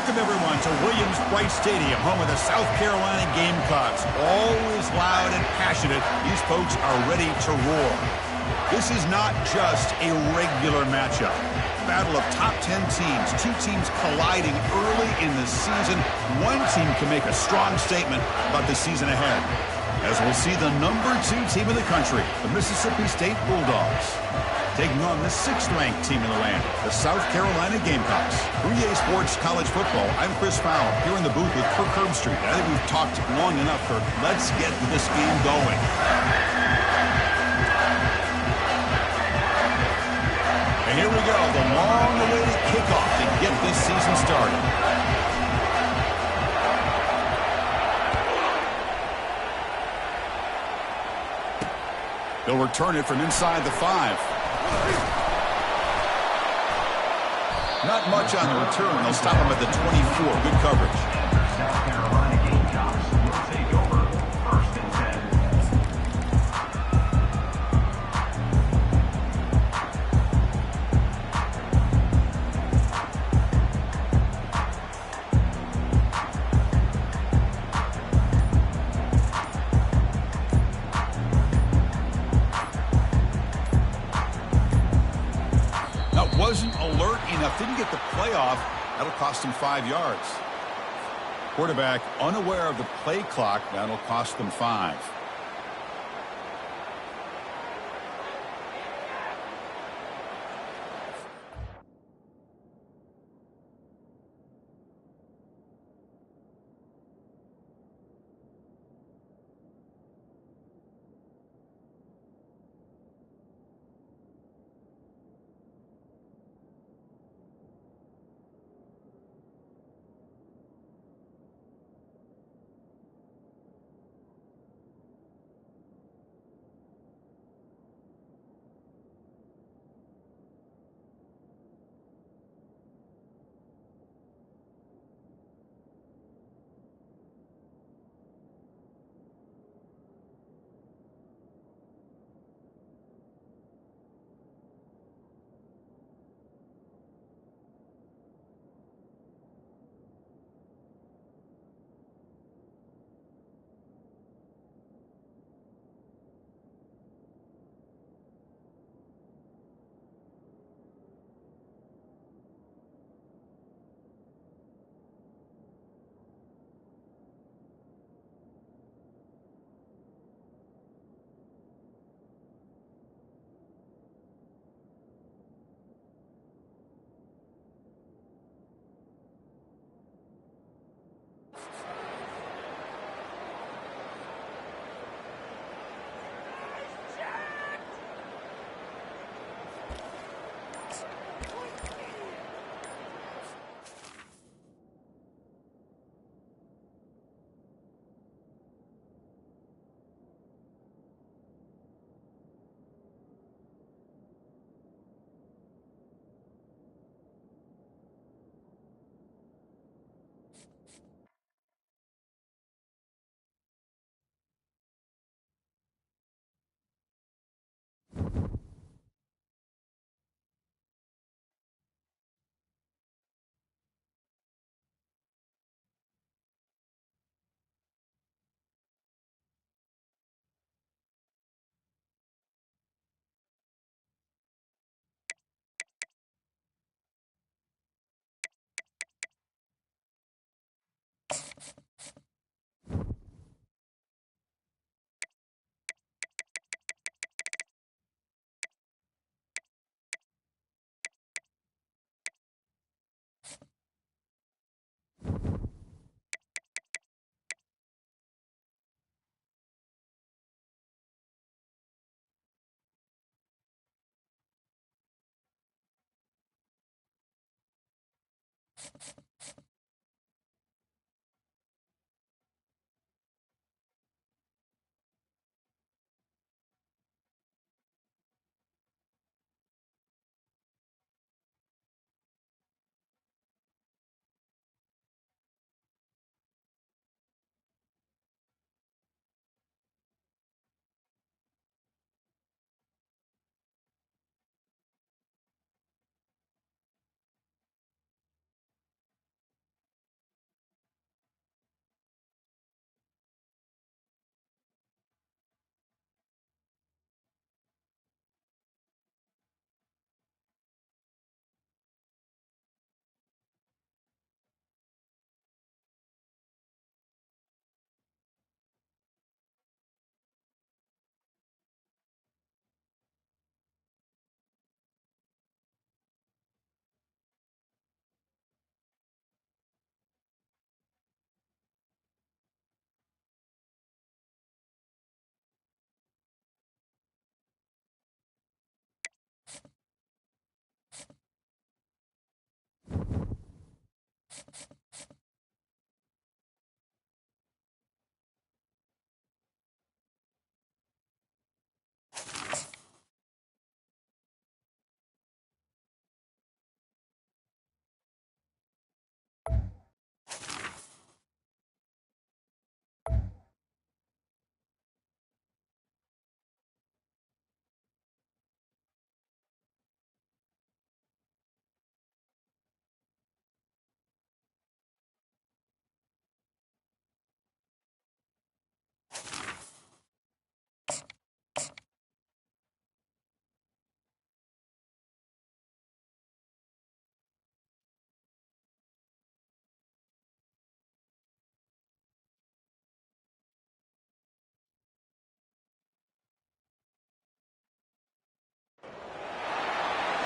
Welcome, everyone, to Williams-Brice Stadium, home of the South Carolina Gamecocks. Always loud and passionate, these folks are ready to roar. This is not just a regular matchup. Battle of top 10 teams, two teams colliding early in the season. One team can make a strong statement about the season ahead, as we'll see the number 2 team in the country, the Mississippi State Bulldogs, taking on the 6th-ranked team in the land, the South Carolina Gamecocks. For EA Sports College Football, I'm Chris Fowler, here in the booth with Kirk Herbstreit. I think we've talked long enough, Kirk. Let's get this game going. And here we go, the long-awaited kickoff to get this season started. They'll return it from inside the 5. Not much on the return. They'll stop him at the 24. Good coverage. South Carolina Gamecocks will take over 1st and 10. Now, wasn't alert enough. Didn't get the playoff. That'll cost him 5 yards. Quarterback unaware of the play clock. That'll cost them 5.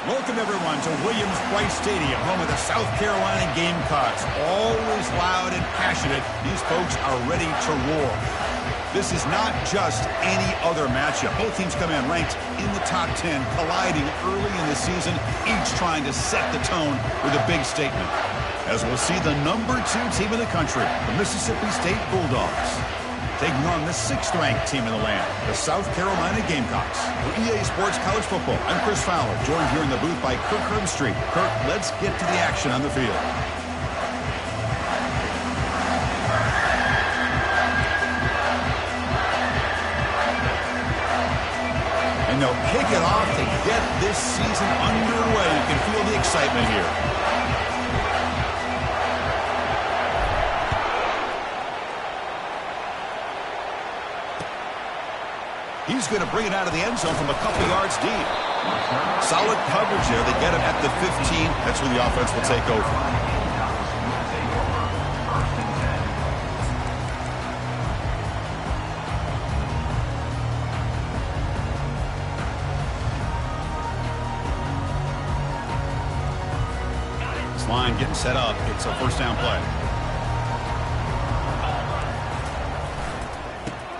Welcome, everyone, to Williams-Brice Stadium, home of the South Carolina Gamecocks. Always loud and passionate, these folks are ready to roar. This is not just any other matchup. Both teams come in ranked in the top 10, colliding early in the season, each trying to set the tone with a big statement. As we'll see the #2 team in the country, the Mississippi State Bulldogs, taking on the 6th-ranked team in the land, the South Carolina Gamecocks. For EA Sports College Football, I'm Chris Fowler, joined here in the booth by Kirk Herbstreit. Kirk, let's get to the action on the field. And they'll kick it off to get this season underway. You can feel the excitement here. He's going to bring it out of the end zone from a couple yards deep. Solid coverage there. They get him at the 15. That's where the offense will take over. This line getting set up. It's a first down play.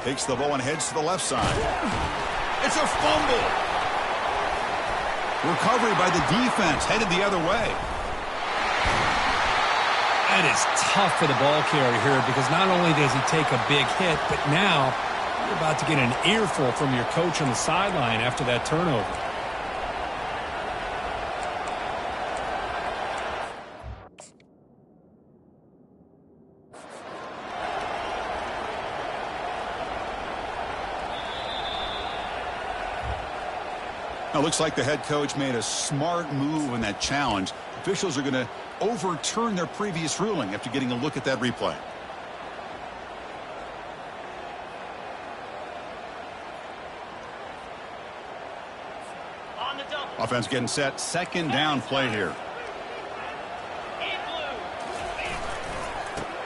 Takes the ball and heads to the left side. It's a fumble. Recovery by the defense, headed the other way. That is tough for the ball carrier here because not only does he take a big hit, but now you're about to get an earful from your coach on the sideline after that turnover. Now, looks like the head coach made a smart move in that challenge. Officials are going to overturn their previous ruling after getting a look at that replay. On the double. Offense getting set. Second down play here.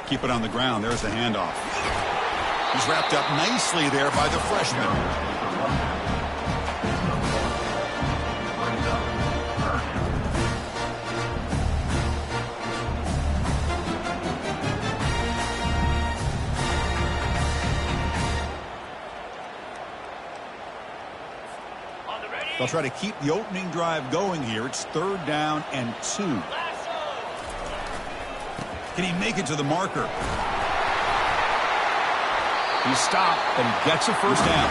Keep it on the ground. There's the handoff. He's wrapped up nicely there by the freshman. They'll try to keep the opening drive going here. It's 3rd down and 2. Can he make it to the marker? He stopped, but he gets a first down.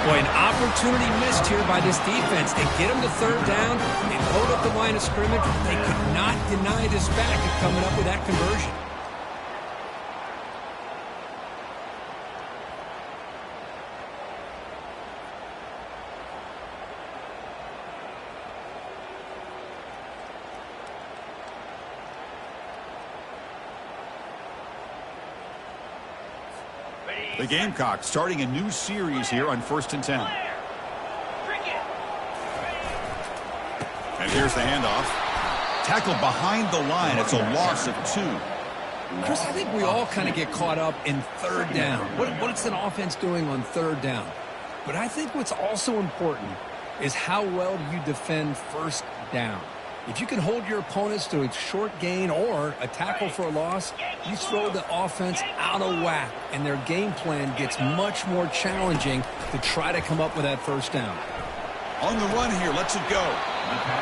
Boy, an opportunity missed here by this defense. They get him to 3rd down. They load up the line of scrimmage. They could not deny this back at coming up with that conversion. The Gamecocks starting a new series here on 1st and 10. And here's the handoff. Tackled behind the line. It's a loss of 2. Chris, I think we all kind of get caught up in 3rd down. What's an offense doing on 3rd down? But I think what's also important is how well do you defend 1st down. If you can hold your opponents to a short gain or a tackle for a loss, you throw the offense out of whack, and their game plan gets much more challenging to try to come up with that 1st down. On the run here, lets it go.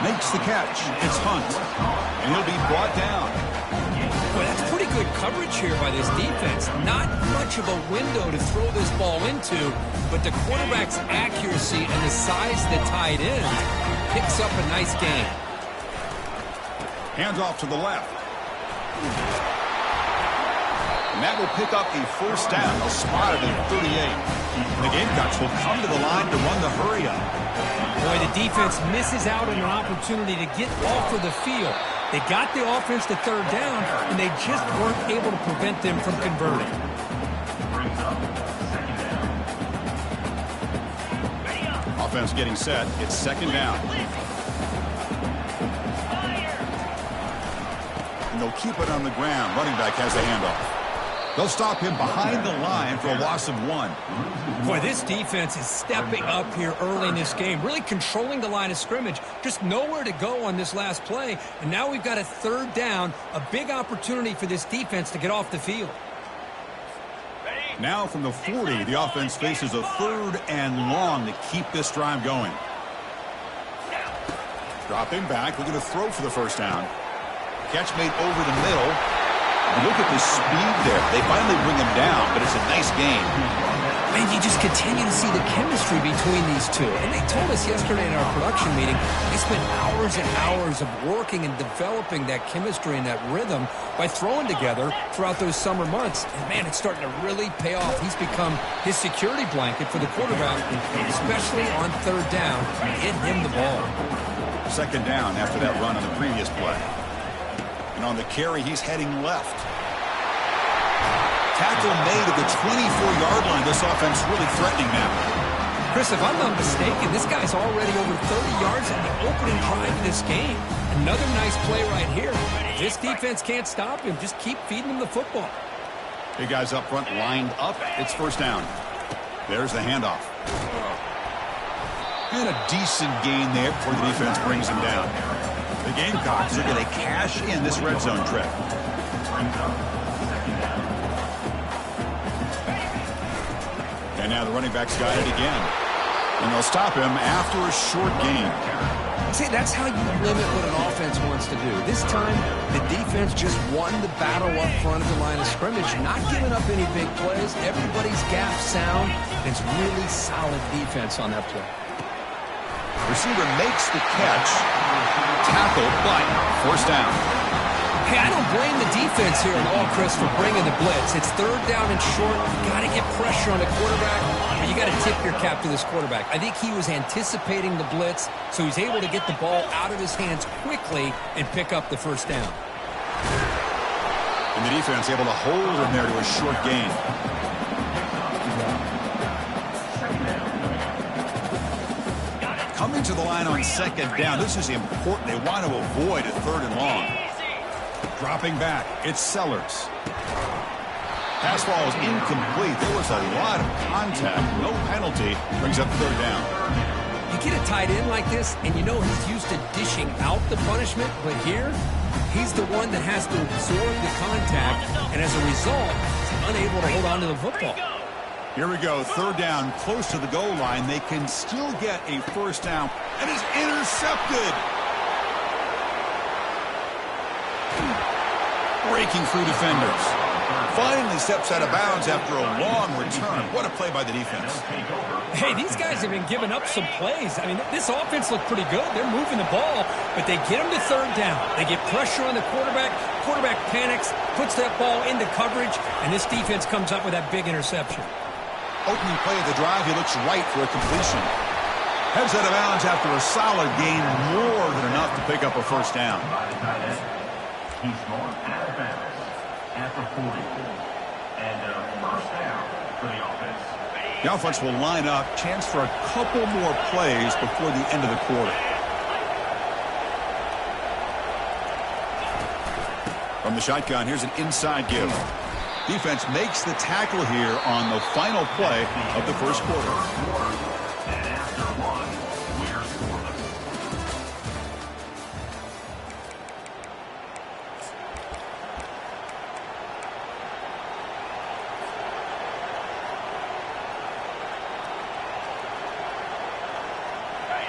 Makes the catch. It's Hunt. And he'll be brought down. Boy, that's pretty good coverage here by this defense. Not much of a window to throw this ball into, but the quarterback's accuracy and the size of the tight end picks up a nice gain. Hands off to the left. And that will pick up a first down. They'll spot it at 38. And the Gamecocks will come to the line to run the hurry up. Boy, the defense misses out on an opportunity to get off of the field. They got the offense to 3rd down, and they just weren't able to prevent them from converting. Offense getting set. It's 2nd down. And they'll keep it on the ground. Running back has the handoff. They'll stop him behind the line for a loss of 1. Boy, this defense is stepping up here early in this game, really controlling the line of scrimmage. Just nowhere to go on this last play. And now we've got a 3rd down, a big opportunity for this defense to get off the field. Now from the 40, the offense faces a 3rd and long to keep this drive going. Dropping back, looking to throw for the 1st down. Catch made over the middle. Look at the speed there. They finally bring him down, but it's a nice game. Man, you just continue to see the chemistry between these two. And they told us yesterday in our production meeting, they spent hours and hours of working and developing that chemistry and that rhythm by throwing together throughout those summer months. And, man, it's starting to really pay off. He's become his security blanket for the quarterback, especially on 3rd down. Get him the ball. 2nd down after that run on the previous play. And on the carry, he's heading left. Tackle made at the 24-yard line. This offense really threatening now. Chris, if I'm not mistaken, this guy's already over 30 yards in the opening drive of this game. Another nice play right here. This defense can't stop him. Just keep feeding him the football. Big guys up front lined up. It's 1st down. There's the handoff. And a decent gain there before the defense brings him down. The Gamecocks are going to cash in this red zone trip. And now the running back's got it again. And they'll stop him after a short gain. See, that's how you limit what an offense wants to do. This time, the defense just won the battle up front of the line of scrimmage, not giving up any big plays. Everybody's gap sound. It's really solid defense on that play. Receiver makes the catch. Tackle, but 1st down. Hey, I don't blame the defense here at all, Chris, for bringing the blitz. It's 3rd down and short. You got to get pressure on the quarterback, but you got to tip your cap to this quarterback. I think he was anticipating the blitz, so he's able to get the ball out of his hands quickly and pick up the 1st down. And the defense able to hold him there to a short gain. Coming to the line on 2nd down. This is important. They want to avoid a 3rd and long. Dropping back. It's Sellers. Pass ball is incomplete. There was a lot of contact. No penalty. Brings up 3rd down. You get a tight end like this, and you know he's used to dishing out the punishment, but here, he's the one that has to absorb the contact, and as a result, he's unable to hold on to the football. Here we go, 3rd down, close to the goal line. They can still get a 1st down, and is intercepted. Breaking through defenders. Finally steps out of bounds after a long return. What a play by the defense. Hey, these guys have been giving up some plays. I mean, this offense looked pretty good. They're moving the ball, but they get them to 3rd down. They get pressure on the quarterback. Quarterback panics, puts that ball into coverage, and this defense comes up with that big interception. Opening play of the drive, he looks right for a completion. Heads out of bounds after a solid gain, more than enough to pick up a 1st down. He's going out of bounds at the 40. And a 1st down for the offense. The offense will line up, chance for a couple more plays before the end of the quarter. From the shotgun, here's an inside give. Defense makes the tackle here on the final play of the 1st quarter. And after 1, we're scoreless.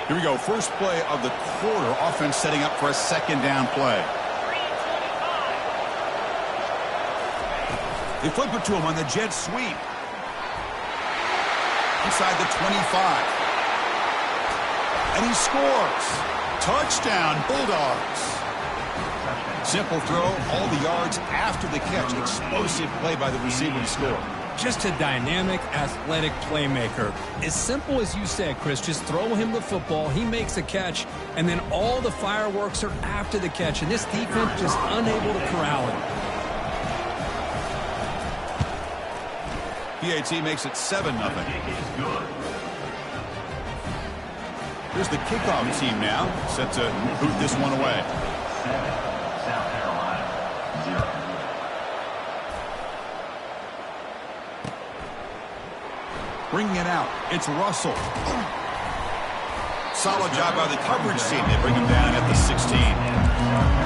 Here we go, first play of the quarter. Offense setting up for a 2nd down play. They flip it to him on the jet sweep. Inside the 25. And he scores. Touchdown, Bulldogs. Simple throw, all the yards after the catch. Explosive play by the receiver to score. Just a dynamic, athletic playmaker. As simple as you said, Chris, just throw him the football, he makes a catch, and then all the fireworks are after the catch, and this defense just unable to corral him. PAT makes it 7-0. Here's the kickoff team now, set to boot this one away. 7, South Carolina, 0. Bringing it out, it's Russell. Solid job by the coverage team. They bring him down at the 16.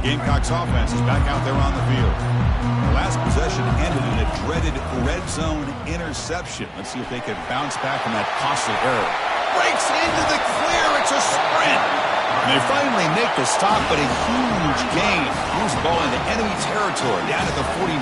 Gamecocks offense is back out there on the field. The last possession ended in a dreaded red zone interception. Let's see if they can bounce back from that costly error. Breaks into the clear. It's a sprint. And they finally make the stop, but a huge gain. Moves the ball into enemy territory down at the 49.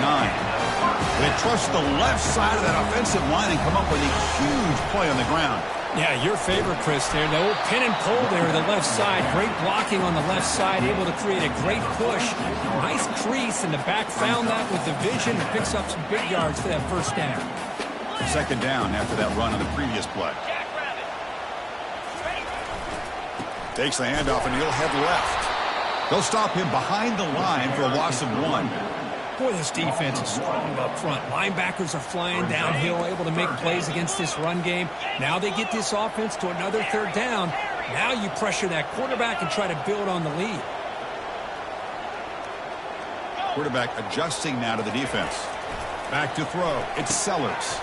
They trust the left side of that offensive line and come up with a huge play on the ground. Yeah, your favorite, Chris, there. The old pin and pull there to the left side. Great blocking on the left side, able to create a great push. Nice crease, and the back found that with the vision and picks up some big yards for that first down. Second down after that run on the previous play. Takes the handoff, and he'll head left. They'll stop him behind the line for a loss of 1. Boy, this defense is strong up front. Linebackers are flying downhill, able to make plays against this run game. Now they get this offense to another third down. Now you pressure that quarterback and try to build on the lead. Quarterback adjusting now to the defense. Back to throw. It's Sellers.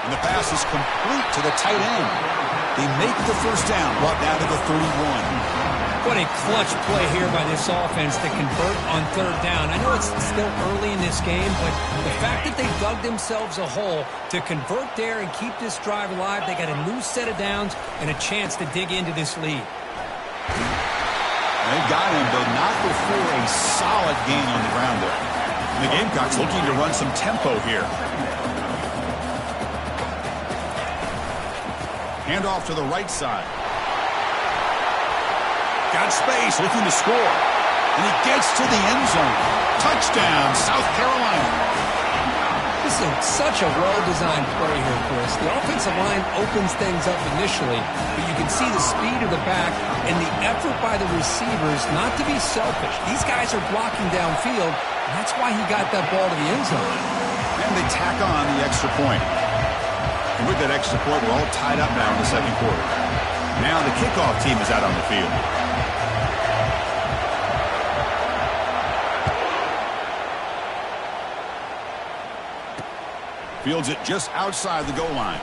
And the pass is complete to the tight end. They make the first down, brought down to the 31. What a clutch play here by this offense to convert on third down. I know it's still early in this game, but the fact that they dug themselves a hole to convert there and keep this drive alive, they got a new set of downs and a chance to dig into this lead. They got him, but not before a solid gain on the ground there. And the Gamecocks looking to run some tempo here. Handoff to the right side. Got space, looking to score. And he gets to the end zone. Touchdown, South Carolina. This is such a well-designed play here, Chris. The offensive line opens things up initially, but you can see the speed of the back and the effort by the receivers not to be selfish. These guys are blocking downfield, and that's why he got that ball to the end zone. And they tack on the extra point. And with that extra point, we're all tied up now in the second quarter. Now the kickoff team is out on the field. Fields it just outside the goal line.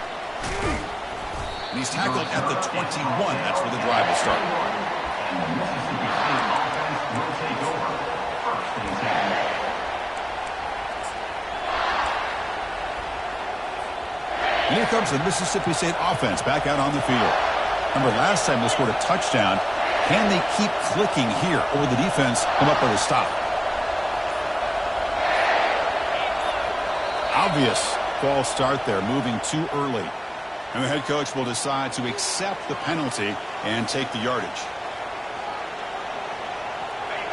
And he's tackled at the 21. That's where the drive will start. And here comes the Mississippi State offense back out on the field. Remember, last time they scored a touchdown. Can they keep clicking here, or will the defense come up with a stop? Obvious false start there, moving too early. And the head coach will decide to accept the penalty and take the yardage.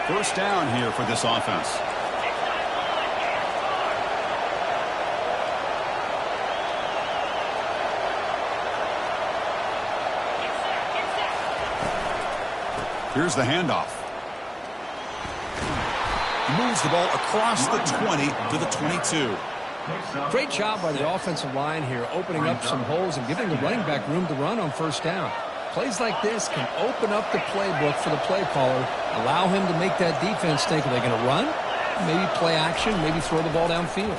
First down here for this offense. Here's the handoff. He moves the ball across the 20 to the 22. Great job by the offensive line here, opening up some holes and giving the running back room to run on first down. Plays like this can open up the playbook for the play caller, allow him to make that defense think, are they going to run? Maybe play action, maybe throw the ball downfield.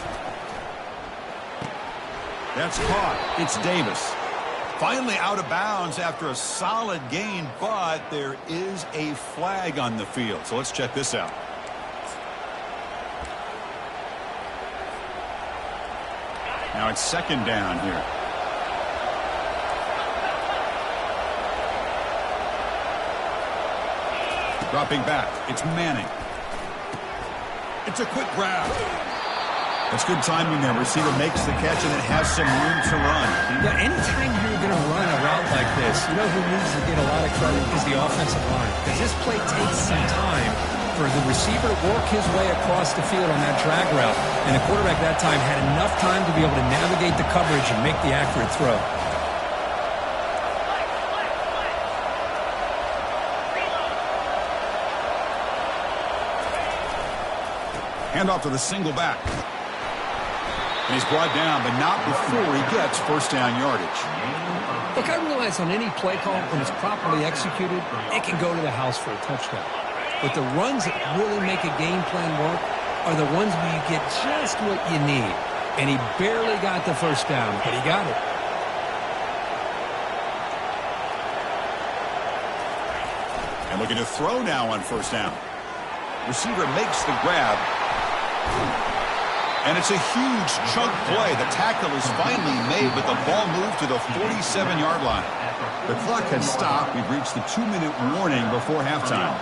That's caught. It's Davis. Finally out of bounds after a solid gain, but there is a flag on the field. So let's check this out. Now it's second down here. Dropping back. It's Manning. It's a quick grab. That's good timing there. Receiver makes the catch and it has some room to run. Yeah, anytime you're going to run a route like this, you know who needs to get a lot of credit is the offensive line. Because this play takes some time for the receiver to work his way across the field on that drag route. And the quarterback that time had enough time to be able to navigate the coverage and make the accurate throw. Hand off to the single back. And he's brought down, but not before he gets first down yardage. Look, I realize on any play call, when it's properly executed, it can go to the house for a touchdown. But the runs that really make a game plan work are the ones where you get just what you need. And he barely got the first down, but he got it. And looking to throw now on first down. Receiver makes the grab. And it's a huge chunk play. The tackle is finally made, but the ball moved to the 47-yard line. The clock has stopped. We've reached the 2-minute warning before halftime.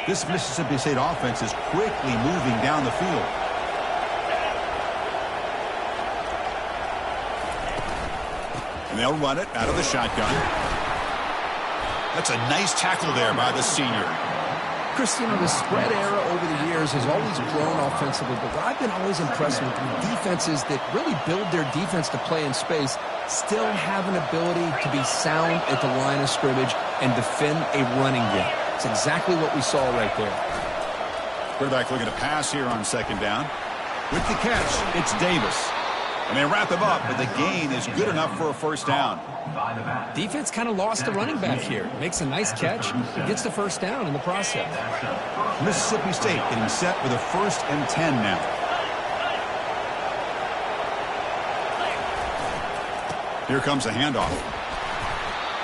This Mississippi State offense is quickly moving down the field. And they'll run it out of the shotgun. That's a nice tackle there by the senior. Chris, you know, the spread era over the years has always grown offensively, but what I've been always impressed with defenses that really build their defense to play in space still have an ability to be sound at the line of scrimmage and defend a running game. It's exactly what we saw right there. Quarterback looking to pass here on second down. With the catch, it's Davis. And they wrap him up, but the gain is good enough for a first down. Defense kind of lost the running back here. Makes a nice catch, gets the first down in the process. Mississippi State getting set with a 1st and 10 now. Here comes a handoff.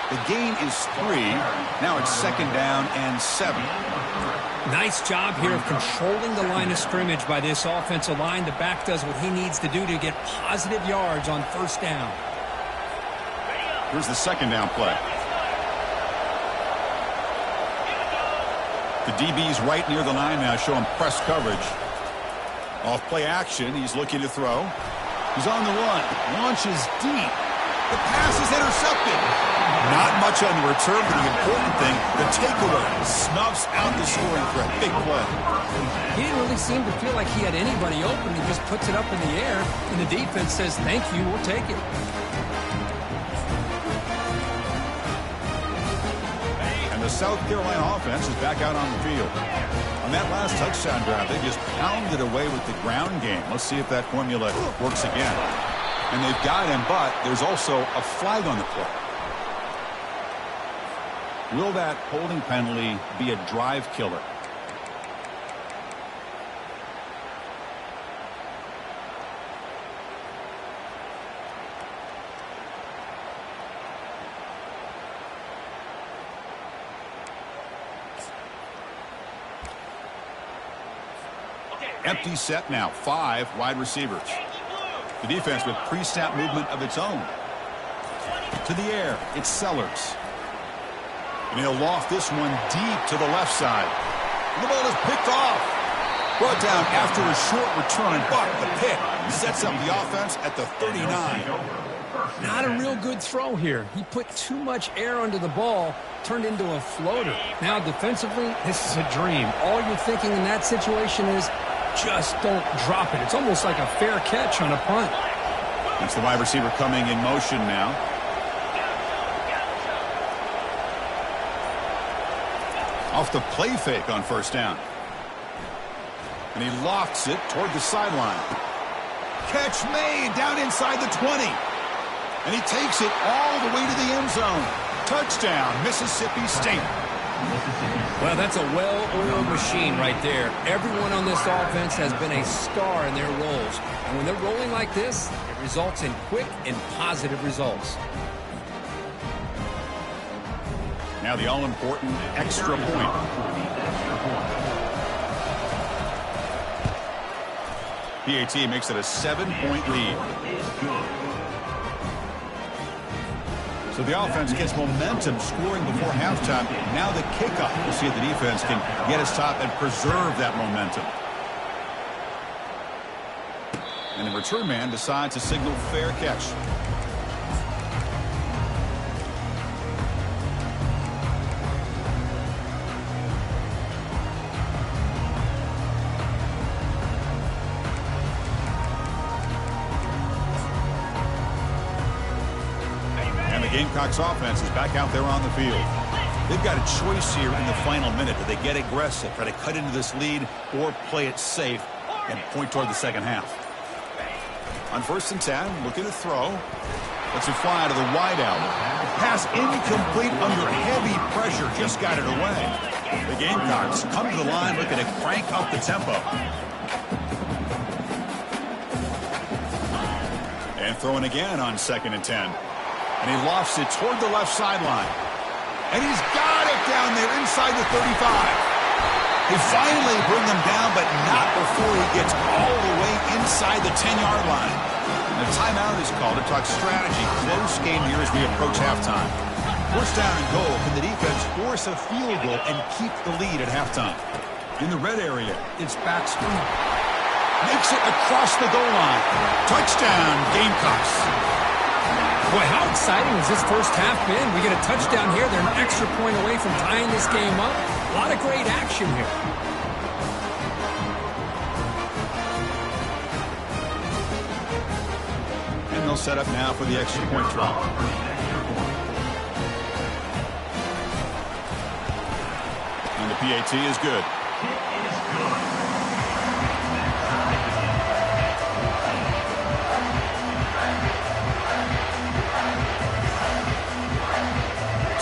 The gain is 3. Now it's 2nd down and 7. Nice job here of controlling the line of scrimmage by this offensive line. The back does what he needs to do to get positive yards on first down. Here's the 2nd down play. The DB's right near the line now, showing press coverage. Off play action, he's looking to throw. He's on the run, launches deep. The pass is intercepted. Not much on the return, but the important thing, the takeaway snuffs out the scoring threat. Big play. He didn't really seem to feel like he had anybody open. He just puts it up in the air, and the defense says, thank you, we'll take it. And the South Carolina offense is back out on the field. On that last touchdown drive, they just pounded away with the ground game. Let's see if that formula works again. And they've got him, but there's also a flag on the play. Will that holding penalty be a drive killer? Empty set now. 5 wide receivers. The defense with pre-snap movement of its own. To the air, it's Sellers. And he'll loft this one deep to the left side. And the ball is picked off. Brought down after a short return, but the pick sets up the offense at the 39. Not a real good throw here. He put too much air under the ball, turned into a floater. Now defensively, this is a dream. All you're thinking in that situation is just don't drop it. It's almost like a fair catch on a punt. That's the wide receiver coming in motion now. Off the play fake on first down. And he lofts it toward the sideline. Catch made down inside the 20. And he takes it all the way to the end zone. Touchdown, Mississippi State. Well, that's a well-oiled machine right there. Everyone on this offense has been a star in their roles. And when they're rolling like this, it results in quick and positive results. Now the all-important extra point. PAT makes it a 7-point lead. So the offense gets momentum scoring before halftime. Now the kickoff. We'll see if the defense can get us top and preserve that momentum. And the return man decides to signal fair catch. Gamecocks offense is back out there on the field. They've got a choice here in the final minute. Do they get aggressive, try to cut into this lead, or play it safe and point toward the second half? On 1st and 10, looking to throw. Lets it fly to the wideout. Pass incomplete under heavy pressure. Just got it away. The Gamecocks come to the line looking to crank up the tempo. And throwing again on 2nd and 10. And he lofts it toward the left sideline. And he's got it down there inside the 35. They finally bring him down, but not before he gets all the way inside the 10-yard line. And a timeout is called to talk strategy. Close game here as we approach halftime. 1st down and goal. Can the defense force a field goal and keep the lead at halftime? In the red area, it's backstreet. Makes it across the goal line. Touchdown, Gamecocks. Boy, how exciting has this first half been? We get a touchdown here. They're an extra point away from tying this game up. A lot of great action here. And they'll set up now for the extra point try. And the PAT is good.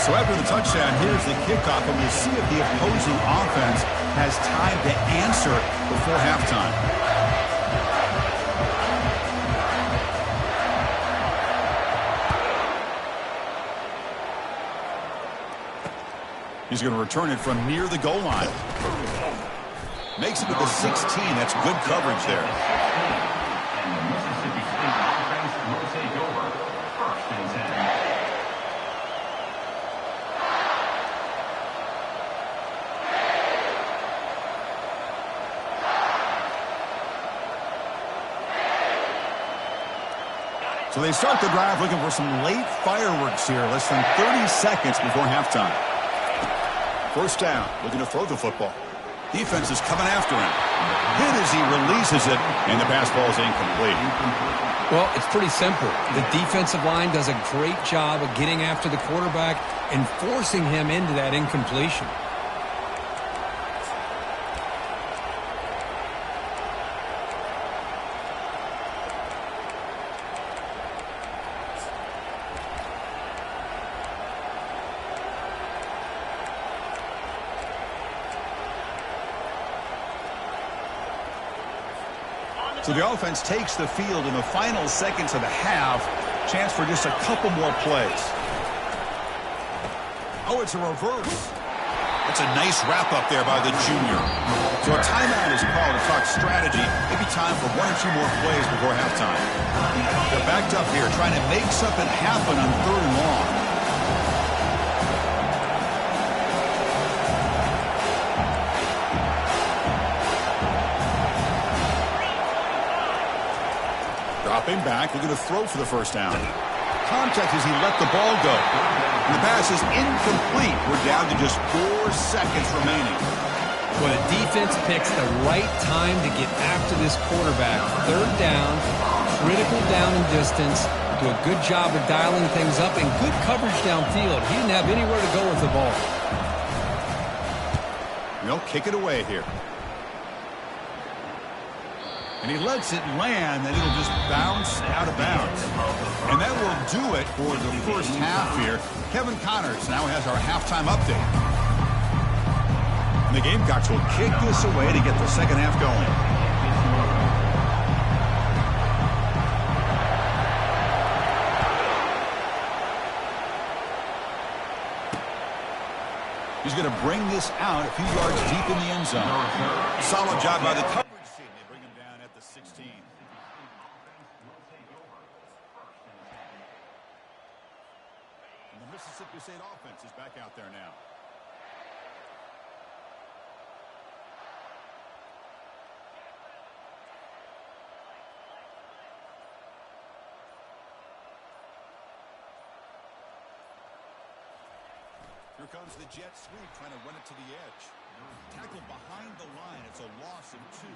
So after the touchdown, here's the kickoff, and we'll see if the opposing offense has time to answer before halftime. He's going to return it from near the goal line. Makes it to the 16. That's good coverage there. And the Mississippi State offense will take over 1st and 10. So they start the drive looking for some late fireworks here, less than 30 seconds before halftime. 1st down, looking to throw the football. Defense is coming after him. Hit as he releases it, and the pass ball is incomplete. Well, it's pretty simple. The defensive line does a great job of getting after the quarterback and forcing him into that incompletion. So the offense takes the field in the final seconds of the half. Chance for just a couple more plays. Oh, it's a reverse. That's a nice wrap-up there by the junior. So a timeout is called to talk strategy. Maybe time for 1 or 2 more plays before halftime. They're backed up here, trying to make something happen on 3rd and long. Dropping back, looking to throw for the 1st down. Contact as he let the ball go. And the pass is incomplete. We're down to just 4 seconds remaining. Well, the defense picks the right time to get after this quarterback. 3rd down, critical down and distance. Do a good job of dialing things up and good coverage downfield. He didn't have anywhere to go with the ball. They'll kick it away here. And he lets it land, and it'll just bounce out of bounds. And that will do it for the first half here. Kevin Connors now has our halftime update. And the Gamecocks will kick this away to get the second half going. He's going to bring this out a few yards deep in the end zone. Solid job by the coverage team. They bring him down at the 16. And the Mississippi State offense is back out there now. Here comes the jet sweep, trying to run it to the edge. Tackled behind the line. It's a loss of 2.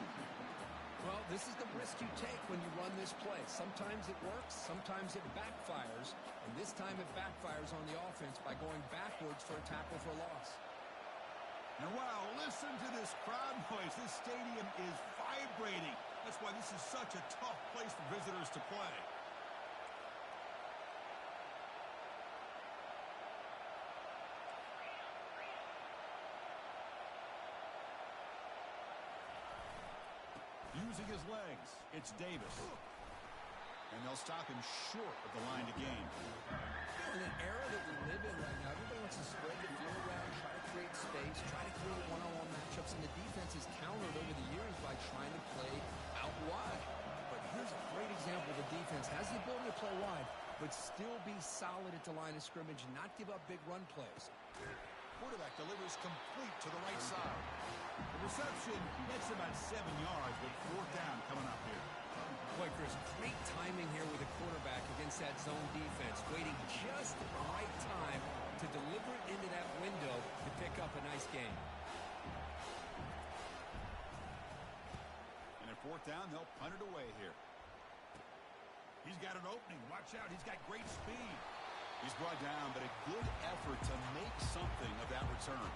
Well, this is the risk you take when you run this play. Sometimes it works, sometimes it backfires, and this time it backfires on the offense by going backwards for a tackle for a loss. And wow, listen to this crowd noise. This stadium is vibrating. That's why this is such a tough place for visitors to play. Using his legs, it's Davis. And they'll stop him short of the line to gain. In an era that we live in right now, everybody wants to spread the field around, try to create space, try to create one-on-one matchups, and the defense has countered over the years by trying to play out wide. But here's a great example. The defense has the ability to play wide, but still be solid at the line of scrimmage and not give up big run plays. Quarterback delivers complete to the right side. The reception gets about 7 yards, but fourth down coming up here. Boy, Chris, great timing here with the quarterback against that zone defense, waiting just at the right time to deliver it into that window to pick up a nice gain. And at fourth down, they'll punt it away here. He's got an opening. Watch out. He's got great speed. He's brought down, but a good effort to make something of that return.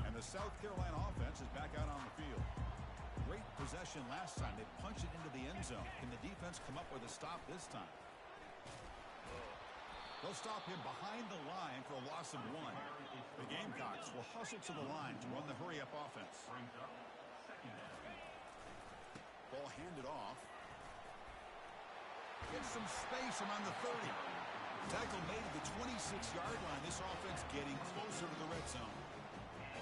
And the South Carolina offense is back out on the field. Great possession last time. They punched it into the end zone. Can the defense come up with a stop this time? They'll stop him behind the line for a loss of 1. The Gamecocks will hustle to the line to run the hurry-up offense. Ball handed off. Gets some space around the 30. Tackle made at the 26-yard line. This offense getting closer to the red zone.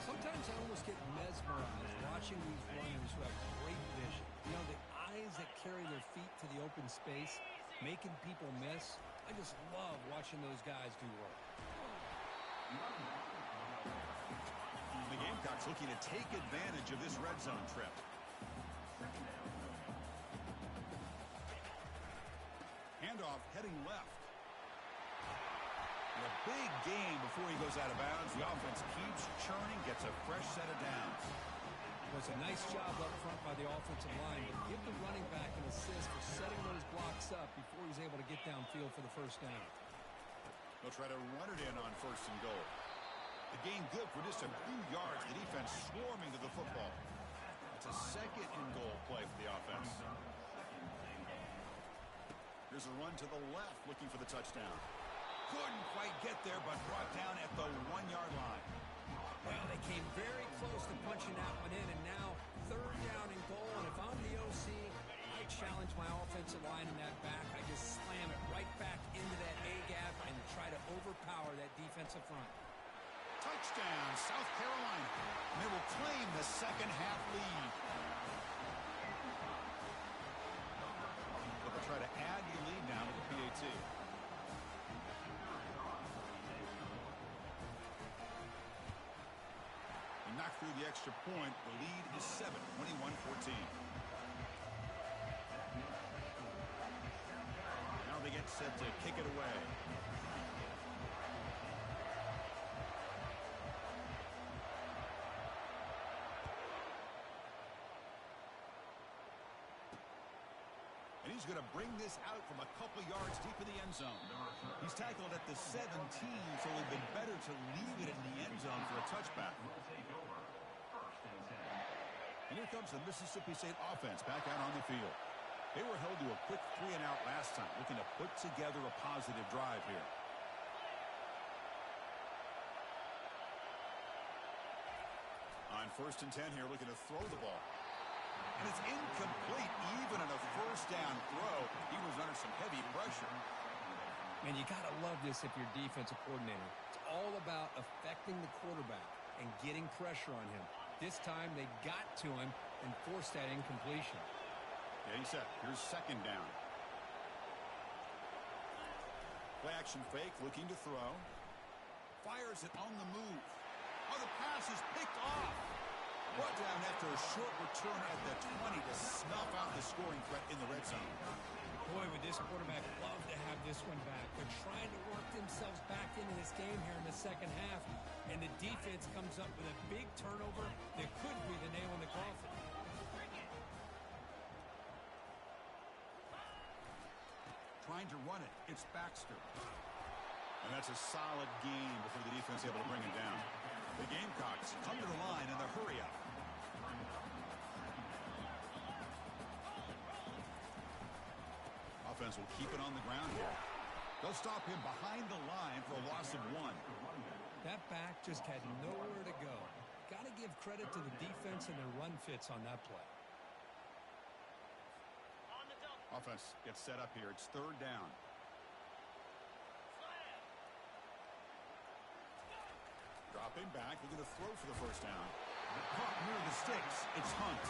Sometimes I almost get mesmerized watching these runners who have great vision. You know, the eyes that carry their feet to the open space, making people miss. I just love watching those guys do work. The Gamecocks looking to take advantage of this red zone trip. Handoff heading left. And a big gain before he goes out of bounds. The offense keeps churning, gets a fresh set of downs. It was a nice job up front by the offensive line to give the running back an assist for setting those blocks up before he was able to get downfield for the first down. They'll try to run it in on first and goal. The gain good for just a few yards. The defense swarming to the football. It's a second and goal play for the offense. Here's a run to the left looking for the touchdown. Couldn't quite get there, but brought down at the 1-yard line. Well, they came very close to punching that one in, and now third down and goal. And if I'm the OC, I challenge my offensive line in that back. I just slam it right back into that A-gap and try to overpower that defensive front. Touchdown, South Carolina. And they will claim the second half lead. But they'll try to add the lead now with the PAT. They knock through the extra point. The lead is 7, 21-14. Now they get set to kick it away. And he's going to bring this out from a couple yards deep in the end zone. He's tackled at the 17, so it would have been better to leave it in the end zone for a touchback. And here comes the Mississippi State offense back out on the field. They were held to a quick 3-and-out last time, looking to put together a positive drive here. On first and 10 here, looking to throw the ball. And it's incomplete, even on a first down throw. He was under some heavy pressure. Man, you got to love this if you're a defensive coordinator. It's all about affecting the quarterback and getting pressure on him. This time they got to him and forced that incompletion. Yeah, he's set. Here's second down. Play action fake, looking to throw. Fires it on the move. Oh, the pass is picked off. Brought down after a short return at the 20 to snuff out the scoring threat in the red zone. Boy, would this quarterback love to have this one back. They're trying to work themselves back into this game here in the second half, and the defense comes up with a big turnover that could be the nail in the coffin. Trying to run it. It's Baxter. And that's a solid gain before the defense able to bring him down. The Gamecocks come to the line in the hurry-up. Offense will keep it on the ground here. They'll stop him behind the line for a loss of 1. That back just had nowhere to go. Got to give credit to the defense and their run fits on that play. Offense gets set up here. It's 3rd down. Dropping back, looking to throw for the first down. Caught near the sticks. It's Hunt.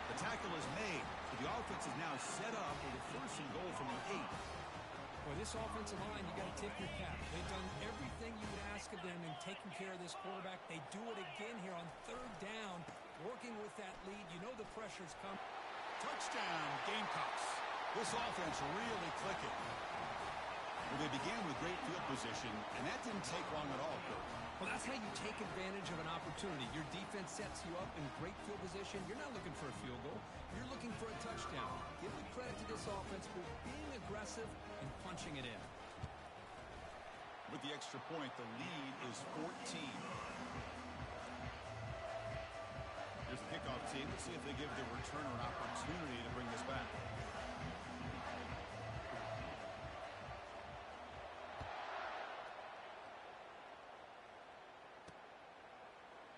The tackle is made, but the offense is now set up with a 1st and goal from the 8. Boy, this offensive line, you got to tip your cap. They've done everything you would ask of them in taking care of this quarterback. They do it again here on 3rd down, working with that lead. You know the pressure's come. Touchdown, Gamecocks. This offense really clicking. Well, they began with great field position, and that didn't take long at all, Kurt. Well, that's how you take advantage of an opportunity. Your defense sets you up in great field position. You're not looking for a field goal. You're looking for a touchdown. Give the credit to this offense for being aggressive and punching it in. With the extra point, the lead is 14. Here's the kickoff team. Let's see if they give the returner an opportunity to bring this back.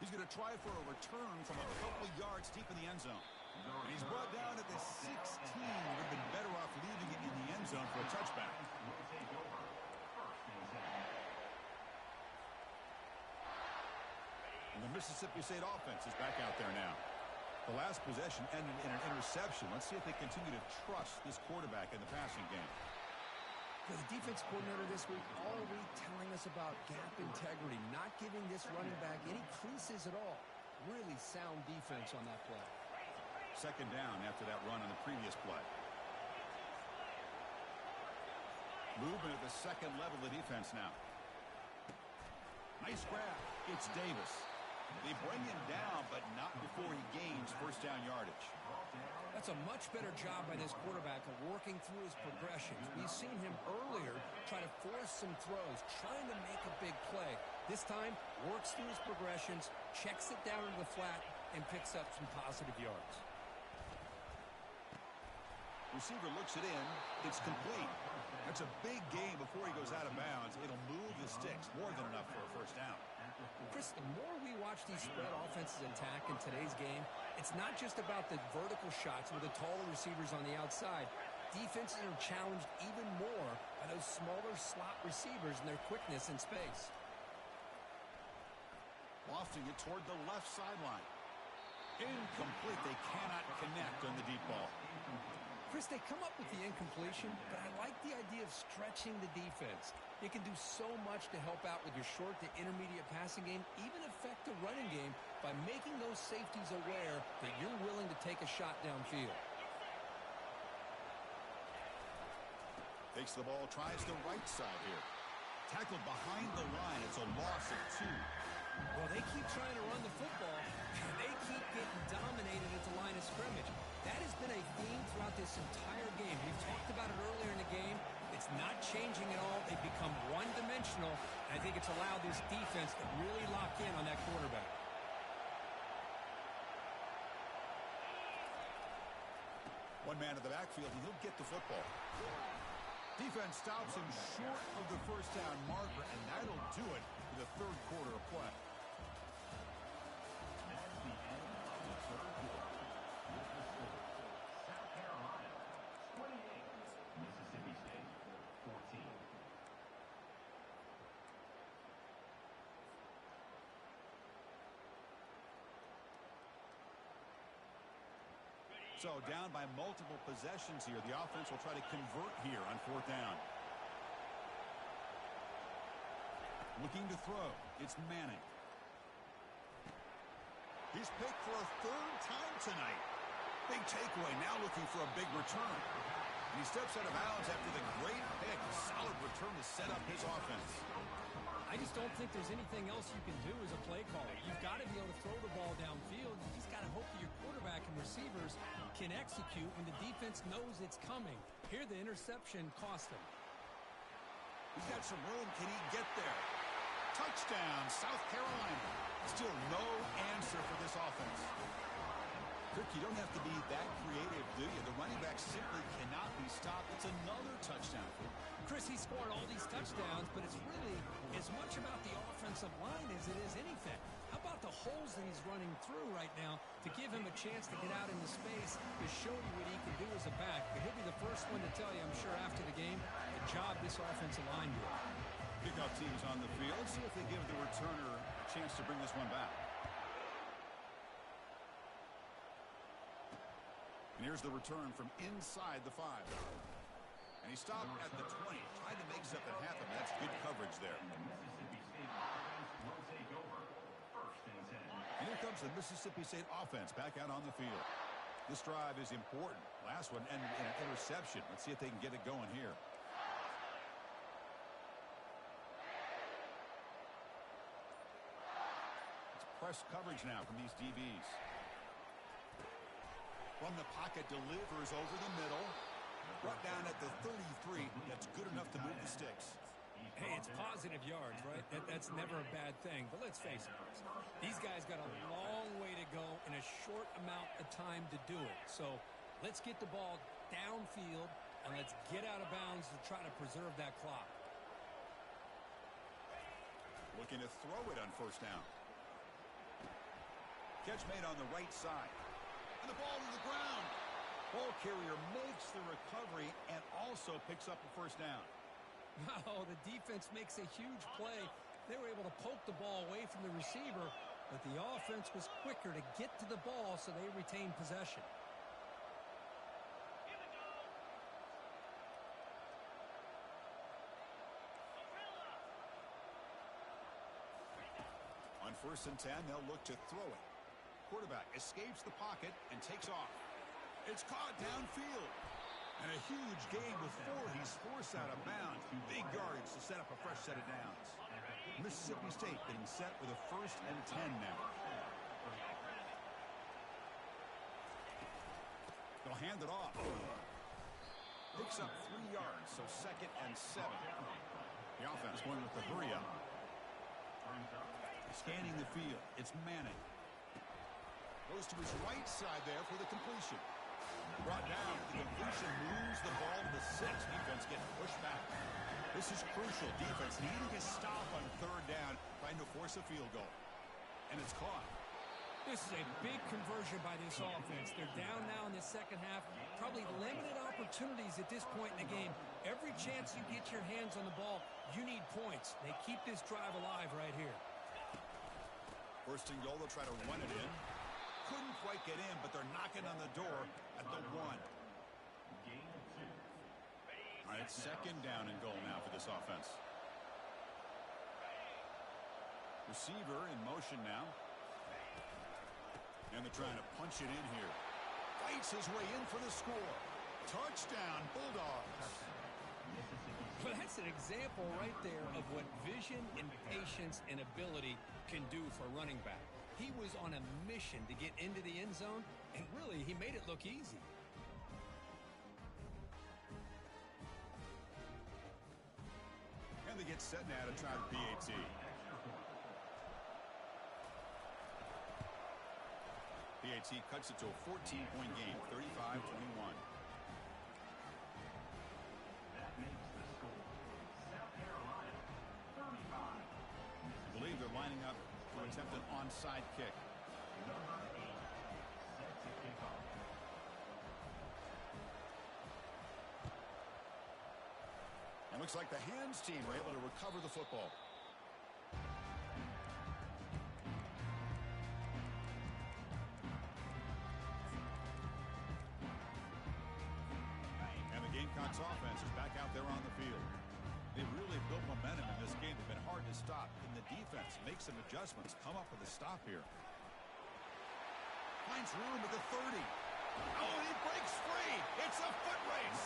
He's going to try for a return from a couple yards deep in the end zone. And he's brought down at the 16. Would have been better off leaving it in the end zone for a touchback. And the Mississippi State offense is back out there now. The last possession ended in an interception. Let's see if they continue to trust this quarterback in the passing game. For the defense coordinator this week, all week telling us about gap integrity, not giving this running back any creases at all. Really sound defense on that play. 2nd down after that run on the previous play. Movement at the 2nd level of the defense now. Nice grab. It's Davis. They bring him down, but not before he gains 1st down yardage. That's a much better job by this quarterback of working through his progressions. We've seen him earlier try to force some throws, trying to make a big play. This time, works through his progressions, checks it down into the flat, and picks up some positive yards. Receiver looks it in. It's complete. That's a big gain before he goes out of bounds. It'll move the sticks. More than enough for a 1st down. Chris, the more we watch these spread offenses attack in today's game, it's not just about the vertical shots with the taller receivers on the outside. Defenses are challenged even more by those smaller slot receivers and their quickness in space. Lofting it toward the left sideline. Incomplete. They cannot connect on the deep ball. Chris, they come up with the incompletion, but I like the idea of stretching the defense. You can do so much to help out with your short to intermediate passing game, even affect the running game by making those safeties aware that you're willing to take a shot downfield. Takes the ball, tries the right side here. Tackled behind the line. It's a loss of 2. Well, they keep trying to run the football, and they keep getting dominated at the line of scrimmage. That has been a theme throughout this entire game. We've talked about it earlier in the game. It's not changing at all. They've become one-dimensional, and I think it's allowed this defense to really lock in on that quarterback. One man in the backfield, and he'll get the football. Defense stops him short of the 1st down marker, and that'll do it for the 3rd quarter of play. That's the end of the 3rd quarter. With the score, South Carolina 28, Mississippi State 14. So down by multiple possessions here. The offense will try to convert here on 4th down. Looking to throw. It's Manning. He's picked for a 3rd time tonight. Big takeaway. Now looking for a big return. And he steps out of bounds after the great pick. set up his offense. I just don't think there's anything else you can do as a play caller. You've got to be able to throw the ball downfield. You just got to hope that your quarterback and receivers can execute when the defense knows it's coming. Here, the interception cost him. He's got some room. Can he get there? Touchdown, South Carolina. Still no answer for this offense. Kirk, you don't have to be that creative, do you? The running back simply cannot be stopped. It's another touchdown for him. Chris, he scored all these touchdowns, but it's really as much about the offensive line as it is anything. How about the holes that he's running through right now to give him a chance to get out into space to show you what he can do as a back? But he'll be the first one to tell you, I'm sure, after the game, the job this offensive line did. Kickoff team's on the field. Let's see if they give the returner a chance to bring this one back. And here's the return from inside the 5. And he stopped at the 20, trying to make something happen. That's good coverage there. Mississippi State offense will take over. 1st and 10. And here comes the Mississippi State offense back out on the field. This drive is important. Last one ended in an interception. Let's see if they can get it going here. It's press coverage now from these DBs. From the pocket, delivers over the middle. Brought down at the 33. That's good enough to move the sticks. Hey, it's positive yards, right? That's never a bad thing. But let's face it, these guys got a long way to go in a short amount of time to do it. So let's get the ball downfield, and let's get out of bounds to try to preserve that clock. Looking to throw it on 1st down. Catch made on the right side. And the ball to the ground. Ball carrier makes the recovery and also picks up a 1st down. Wow, the defense makes a huge play. They were able to poke the ball away from the receiver, but the offense was quicker to get to the ball, so they retained possession. On 1st and 10, they'll look to throw it. Quarterback escapes the pocket and takes off. It's caught downfield. And a huge gain before he's forced out of bounds. Big yards to set up a fresh set of downs. Mississippi State getting set with a 1st and 10 now. They'll hand it off. Picks up 3 yards, so 2nd and 7. The offense going with the hurry up. Scanning the field. It's Manning. Goes to his right side there for the completion. Brought down. The completion moves the ball to the 6. Defense getting pushed back. This is crucial. Defense needing a stop on 3rd down, trying to force a field goal. And it's caught. This is a big conversion by this offense. They're down now in the 2nd half. Probably limited opportunities at this point in the game. Every chance you get your hands on the ball, you need points. They keep this drive alive right here. 1st and goal, they'll try to run it in. Couldn't quite get in, but they're knocking on the door at the 1. All right, 2nd down and goal now for this offense. Receiver in motion now. And they're trying to punch it in here. Fights his way in for the score. Touchdown, Bulldogs. Well, that's an example right there of what vision and patience and ability can do for a running back. He was on a mission to get into the end zone, and really, he made it look easy. And they get set now to try the PAT. PAT cuts it to a 14-point game, 35-21. That makes the score. South Carolina, 35. I believe they're lining up to attempt an onside kick. Number 8, set to kick off. And looks like the hands team were able to recover the football. And the Gamecocks offense is back out there on the field. They've really built momentum in this game. They've been hard to stop. And the defense makes some adjustments. Come up with a stop here. Finds room at the 30. Oh, and he breaks free. It's a foot race.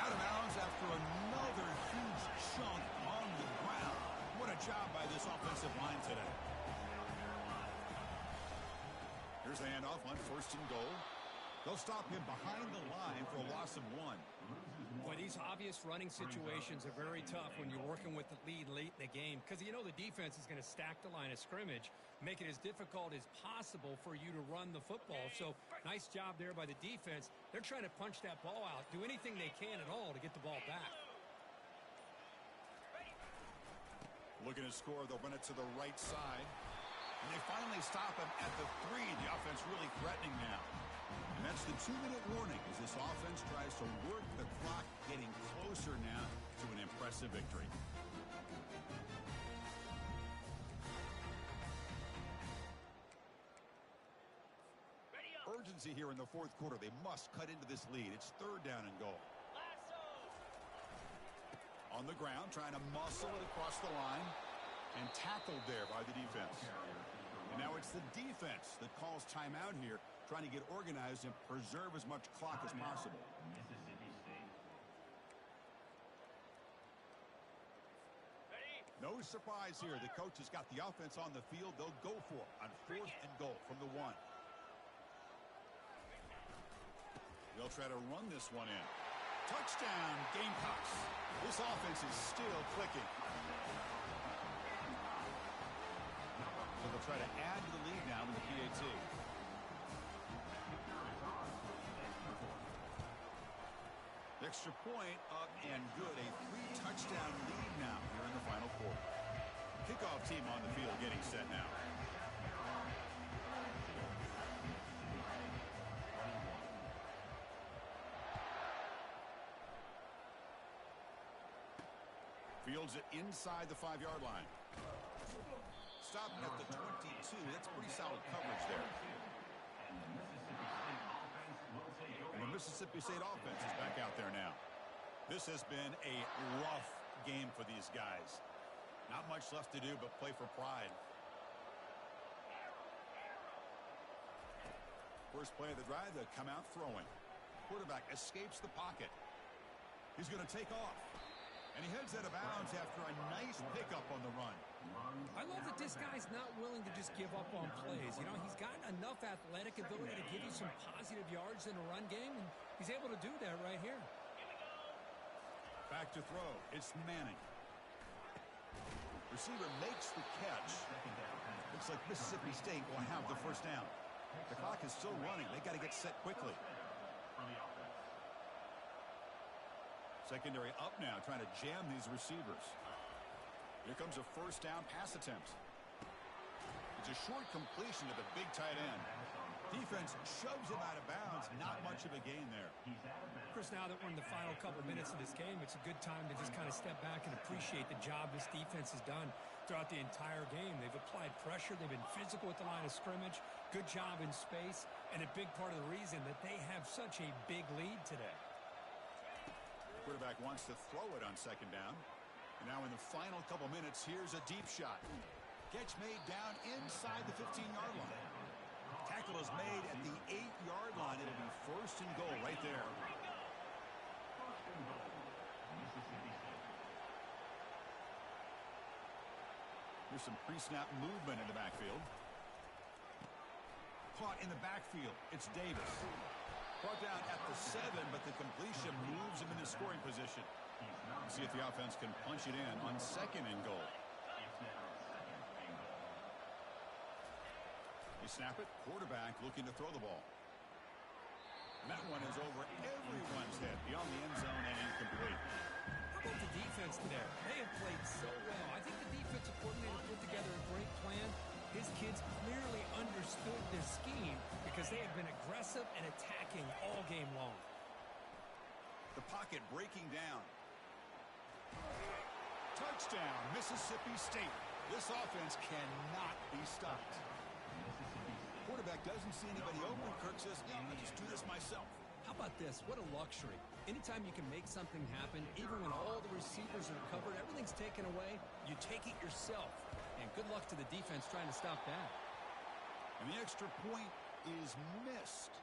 Out of bounds after another huge chunk this offensive line today. Here's the handoff on 1st and goal. They'll stop him behind the line for a loss of 1. Boy, these obvious running situations are very tough when you're working with the lead late in the game because you know the defense is going to stack the line of scrimmage, make it as difficult as possible for you to run the football. So nice job there by the defense. They're trying to punch that ball out, do anything they can at all to get the ball back. Looking to score, they'll run it to the right side. And they finally stop him at the 3. The offense really threatening now. And that's the 2-minute warning as this offense tries to work the clock, getting closer now to an impressive victory. Urgency here in the 4th quarter. They must cut into this lead. It's 3rd down and goal. On the ground, trying to muscle it across the line. And tackled there by the defense. And now it's the defense that calls timeout here, trying to get organized and preserve as much clock as possible. Mississippi State. No surprise here. The coach has got the offense on the field. They'll go for it on 4th and goal from the 1. They'll try to run this one in. Touchdown, Gamecocks. This offense is still clicking. So they'll try to add to the lead now in the PAT. The extra point up and good. A 3-touchdown lead now here in the final quarter. Kickoff team on the field getting set now. Fields it inside the 5-yard line. Stopped at the 22. That's pretty solid coverage there. And the Mississippi State offense is back out there now. This has been a rough game for these guys. Not much left to do but play for pride. First play of the drive, they come out throwing. Quarterback escapes the pocket. He's going to take off. And he heads out of bounds after a nice pickup on the run. I love that this guy's not willing to just give up on plays. You know, he's got enough athletic ability to give you some positive yards in a run game, and he's able to do that right here. Back to throw. It's Manning. Receiver makes the catch. Looks like Mississippi State will have the first down. The clock is still running. They got to get set quickly. Secondary up now, trying to jam these receivers. Here comes a first down pass attempt. It's a short completion to the big tight end. Defense shoves him out of bounds. Not much of a gain there. Chris, now that we're in the final couple minutes of this game, it's a good time to just kind of step back and appreciate the job this defense has done throughout the entire game. They've applied pressure. They've been physical at the line of scrimmage. Good job in space. And a big part of the reason that they have such a big lead today. Quarterback wants to throw it on 2nd down. And now in the final couple minutes, here's a deep shot. Catch made down inside the 15-yard line. Tackle is made at the 8-yard line. It'll be 1st and goal right there. Here's some pre-snap movement in the backfield. Caught in the backfield. It's Davis. Brought down at the 7, but the completion moves him into scoring position. See if the offense can punch it in on 2nd and goal. They snap it. Quarterback looking to throw the ball. And that one is over everyone's head beyond the end zone and incomplete. How about the defense today? They have played so well. I think the defensive coordinator put together a great plan. His kids clearly understood this scheme because they have been aggressive and attacking all game long. The pocket breaking down. Touchdown, Mississippi State. This offense cannot be stopped. Quarterback doesn't see anybody open. Kirk says, yeah, I'll just do this myself. How about this? What a luxury. Anytime you can make something happen, even when all the receivers are covered, everything's taken away, you take it yourself. And good luck to the defense trying to stop that. And the extra point is missed.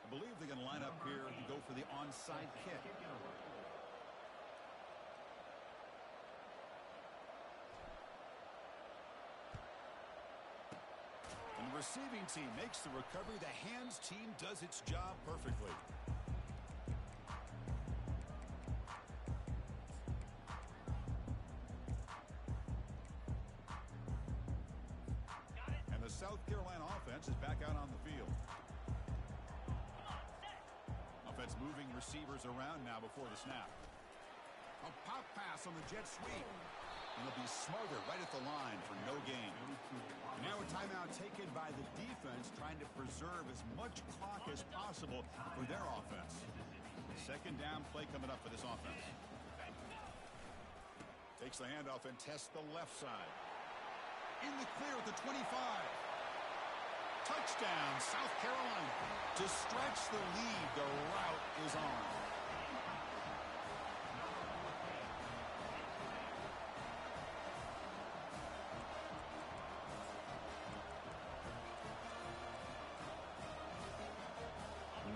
I believe they're going to line up here and go for the onside kick. receiving team makes the recovery. The hands team does its job perfectly. And the South Carolina offense is back out on the field. Offense moving receivers around now before the snap. A pop pass on the jet sweep. And they'll be smarter right at the line for no gain. And now a timeout taken by the defense, trying to preserve as much clock as possible for their offense. Second down play coming up for this offense. Takes the handoff and tests the left side. In the clear at the 25. Touchdown, South Carolina. To stretch the lead, the route is on.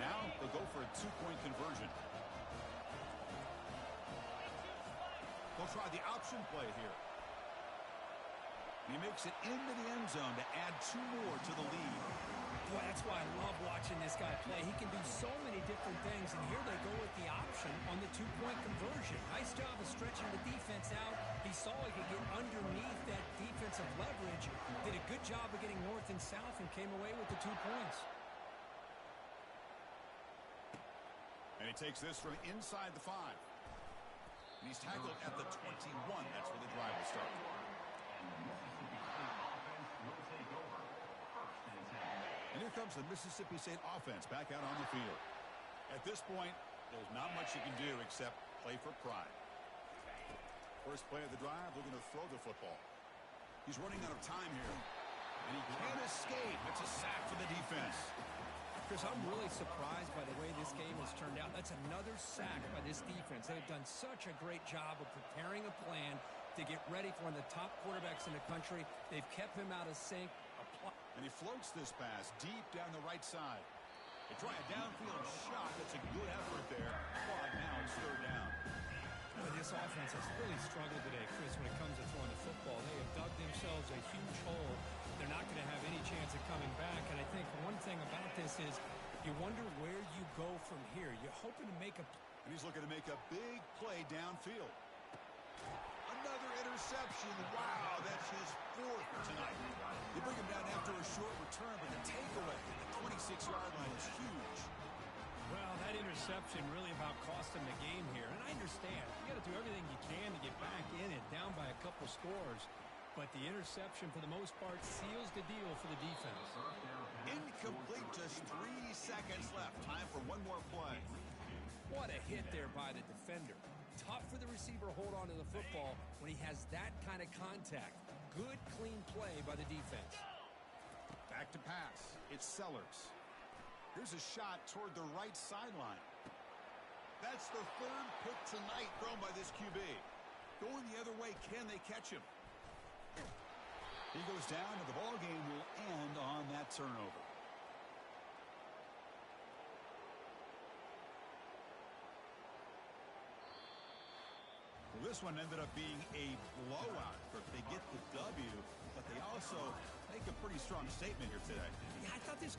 Now they'll go for a two-point conversion. They'll try the option play here. He makes it into the end zone to add 2 more to the lead. Boy, that's why I love watching this guy play. He can do so many different things, and here they go with the option on the two-point conversion. Nice job of stretching the defense out. He saw he could get underneath that defensive leverage. Did a good job of getting north and south and came away with the 2 points. And he takes this from inside the 5. And he's tackled at the 21. That's where the drive will start. And here comes the Mississippi State offense back out on the field. At this point, there's not much you can do except play for pride. First play of the drive, looking to throw the football. He's running out of time here. And he can't escape. It's a sack for the defense. Chris, I'm really surprised by the way this game has turned out. That's another sack by this defense. They've done such a great job of preparing a plan to get ready for one of the top quarterbacks in the country. They've kept him out of sync. And he floats this pass deep down the right side. They try a downfield shot. That's a good effort there. But now it's third down. Boy, this offense has really struggled today, Chris, when it comes to throwing the football. They have dug themselves a huge hole. They're not going to have any chance of coming back. And I think one thing about this is you wonder where you go from here. You're hoping to make a... And he's looking to make a big play downfield. Another interception. Wow, that's his 4th tonight. They bring him down after a short return, but the takeaway at the 26-yard line is huge. Well, that interception really about cost him the game here. And I understand. You got to do everything you can to get back in it, down by a couple scores. But the interception, for the most part, seals the deal for the defense. Incomplete, just 3 seconds left. Time for one more play. What a hit there by the defender. Tough for the receiver to hold on to the football when he has that kind of contact. Good, clean play by the defense. Back to pass. It's Sellers. Here's a shot toward the right sideline. That's the 3rd pick tonight thrown by this QB. Going the other way, can they catch him? He goes down, and the ball game will end on that turnover. Well, this one ended up being a blowout. They get the W, but they also make a pretty strong statement here today. Yeah, I thought this